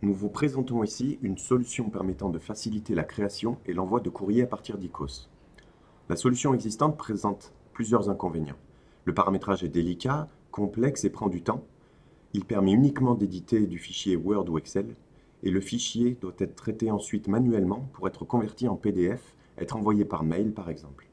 Nous vous présentons ici une solution permettant de faciliter la création et l'envoi de courrier à partir d'ICOS. La solution existante présente plusieurs inconvénients. Le paramétrage est délicat, complexe et prend du temps. Il permet uniquement d'éditer du fichier Word ou Excel, et le fichier doit être traité ensuite manuellement pour être converti en PDF, être envoyé par mail par exemple.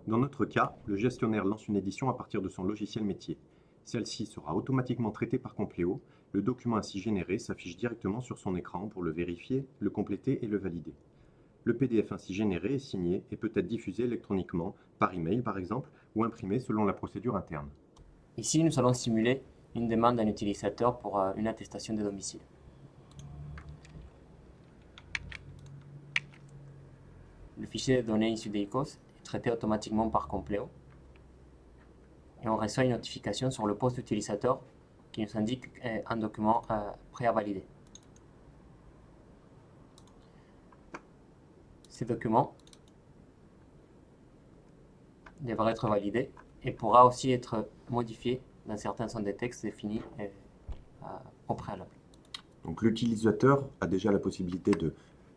Dans notre cas, le gestionnaire lance une édition à partir de son logiciel métier. Celle-ci sera automatiquement traitée par Compléo. Le document ainsi généré s'affiche directement sur son écran pour le vérifier, le compléter et le valider. Le PDF ainsi généré est signé et peut être diffusé électroniquement, par email par exemple, ou imprimé selon la procédure interne. Ici, nous allons simuler une demande d'un utilisateur pour une attestation de domicile. Le fichier de données issu d'ICOS est traité automatiquement par Compléo et on reçoit une notification sur le poste utilisateur qui nous indique un document prêt à valider. Ces documents devra être validé et pourra aussi être modifié dans certains sont des textes définis au préalable. Donc l'utilisateur a déjà la possibilité de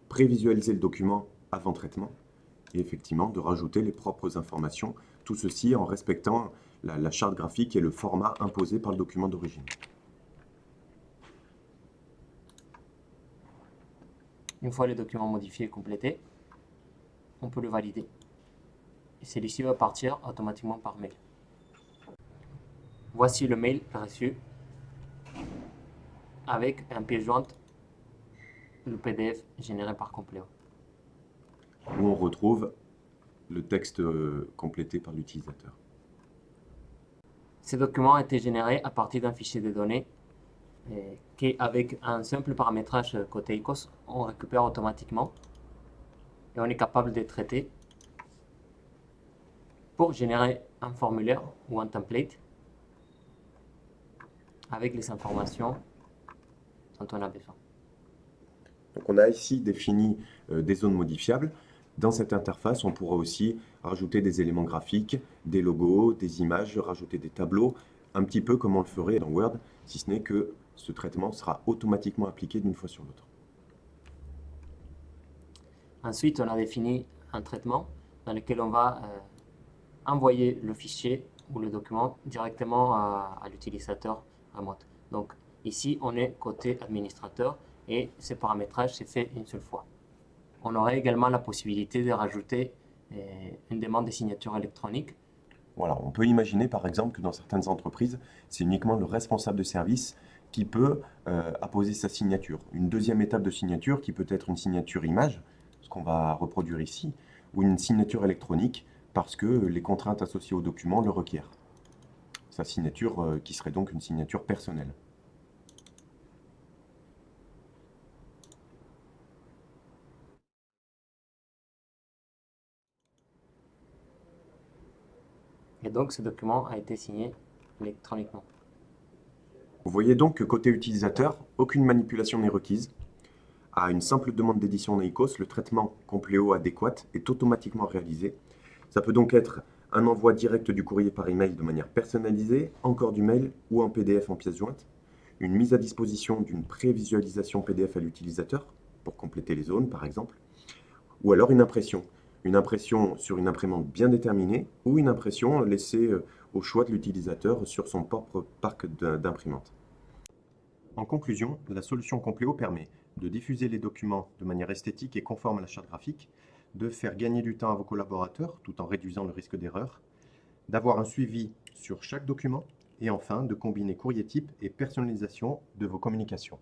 prévisualiser le document avant traitement et effectivement de rajouter les propres informations, tout ceci en respectant la charte graphique et le format imposé par le document d'origine. Une fois le document modifié et complété, on peut le valider. Et celui-ci va partir automatiquement par mail. Voici le mail reçu avec un pièce jointe, le PDF généré par Compléo. Où on retrouve le texte complété par l'utilisateur. Ces documents ont été générés à partir d'un fichier de données qui, avec un simple paramétrage côté ICOS, on récupère automatiquement et on est capable de traiter pour générer un formulaire ou un template avec les informations dont on a besoin. Donc on a ici défini des zones modifiables. Dans cette interface, on pourra aussi rajouter des éléments graphiques, des logos, des images, rajouter des tableaux, un petit peu comme on le ferait dans Word, si ce n'est que ce traitement sera automatiquement appliqué d'une fois sur l'autre. Ensuite, on a défini un traitement dans lequel on va envoyer le fichier ou le document directement à l'utilisateur remote. Donc ici, on est côté administrateur et ce paramétrage s'est fait une seule fois. On aurait également la possibilité de rajouter une demande de signature électronique. Voilà, on peut imaginer par exemple que dans certaines entreprises, c'est uniquement le responsable de service qui peut apposer sa signature. Une deuxième étape de signature qui peut être une signature image, ce qu'on va reproduire ici, ou une signature électronique parce que les contraintes associées au document le requièrent. Sa signature qui serait donc une signature personnelle. Et donc ce document a été signé électroniquement. Vous voyez donc que côté utilisateur, aucune manipulation n'est requise. À une simple demande d'édition d'ICOS, le traitement Compléo adéquat est automatiquement réalisé. Ça peut donc être un envoi direct du courrier par email de manière personnalisée, encore du mail ou en PDF en pièce jointe, une mise à disposition d'une prévisualisation PDF à l'utilisateur, pour compléter les zones par exemple, ou alors une impression sur une imprimante bien déterminée ou une impression laissée au choix de l'utilisateur sur son propre parc d'imprimantes. En conclusion, la solution Compléo permet de diffuser les documents de manière esthétique et conforme à la charte graphique, de faire gagner du temps à vos collaborateurs tout en réduisant le risque d'erreur, d'avoir un suivi sur chaque document et enfin de combiner courrier type et personnalisation de vos communications.